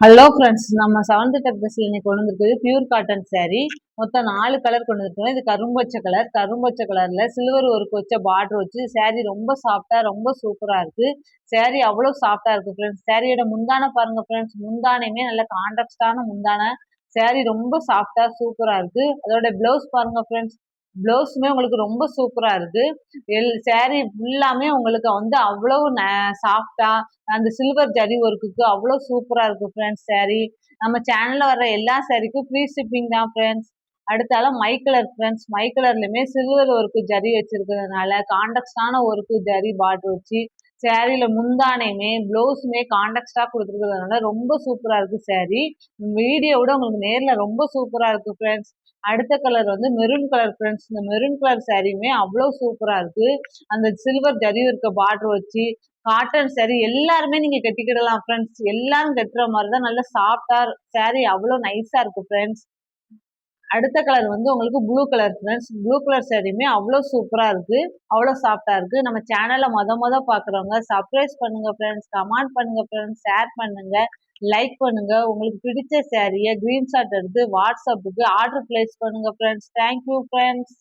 Hello friends, நம்ம seventh textile இன்னைக்கு கொண்டு வந்திருக்குது பியூர் காட்டன் saree. மொத்தம் 4 கலர் கொண்டு வந்திருக்கோம். இது கரும்பச்சை கலர்ல சில்வர் ஒர்க் வச்ச பார்டர் வச்சு saree ரொம்ப சாஃப்டா ரொம்ப சூப்பரா இருக்கு. saree அவ்வளோ சாஃப்டா இருக்கு ஃப்ரெண்ட்ஸ். சாரியோட முந்தானை பாருங்க ஃப்ரெண்ட்ஸ், முந்தானையுமே நல்ல கான்ட்ராஸ்டான முந்தானை. saree ரொம்ப சாஃப்டா சூப்பரா இருக்கு. அதோட பிளவுஸ் பாருங்க ஃப்ரெண்ட்ஸ், பிளவுஸுமே உங்களுக்கு ரொம்ப சூப்பரா இருக்கு. saree ஃபுல்லாமே உங்களுக்கு வந்து அவ்வளவு சாஃப்டா அந்த சில்வர் ஜரி ஒர்க்குக்கு அவ்வளோ சூப்பரா இருக்கு ஃப்ரெண்ட்ஸ் saree. நம்ம சேனல்ல வர்ற எல்லா சாரிக்கும் ஃப்ரீ ஷிப்பிங் தான் ஃப்ரெண்ட்ஸ். அடுத்தால மை கலர் ஃப்ரெண்ட்ஸ், மை கலர்லயுமே சில்வர் ஒர்க்கு ஜரி வச்சிருக்கிறதுனால கான்டெக்ஸ்டான ஒர்க்கு ஜரி பார்டர் வச்சு சாரியில முந்தானையுமே பிளவுஸுமே கான்டெக்ஸ்டா கொடுத்துருக்கிறதுனால ரொம்ப சூப்பரா இருக்கு saree. வீடியோவோட உங்களுக்கு நேர்ல ரொம்ப சூப்பரா இருக்கு ஃப்ரெண்ட்ஸ். அடுத்த கலர் வந்து மெரூன் கலர் ஃப்ரெண்ட்ஸ். இந்த மெரூன் கலர் சாரியுமே அவ்வளோ சூப்பரா இருக்கு. அந்த சில்வர் ஜரி இருக்க பார்டர் வச்சு காட்டன் saree எல்லாருமே நீங்க கட்டிக்கிடலாம் ஃப்ரெண்ட்ஸ். எல்லாரும் கட்டுற மாதிரி தான் நல்ல சாஃப்டா saree அவ்வளோ நைஸா இருக்கு ஃப்ரெண்ட்ஸ். அடுத்த கலர் வந்து உங்களுக்கு blue colour friends. Blue colour சாரியுமே அவ்வளோ சூப்பரா இருக்கு, அவ்வளோ சாஃப்டா இருக்கு. நம்ம சேனலை மொத பார்க்குறவங்க சப்ஸ்கிரைப் பண்ணுங்க ஃப்ரெண்ட்ஸ், கமெண்ட் பண்ணுங்க ஃப்ரெண்ட்ஸ், ஷேர் பண்ணுங்க, லைக் பண்ணுங்க. உங்களுக்கு பிடிச்ச சாரியை ஸ்கிரீன்ஷாட் எடுத்து வாட்ஸ்அப்புக்கு ஆர்டர் பிளேஸ் பண்ணுங்க ஃப்ரெண்ட்ஸ். Thank you friends.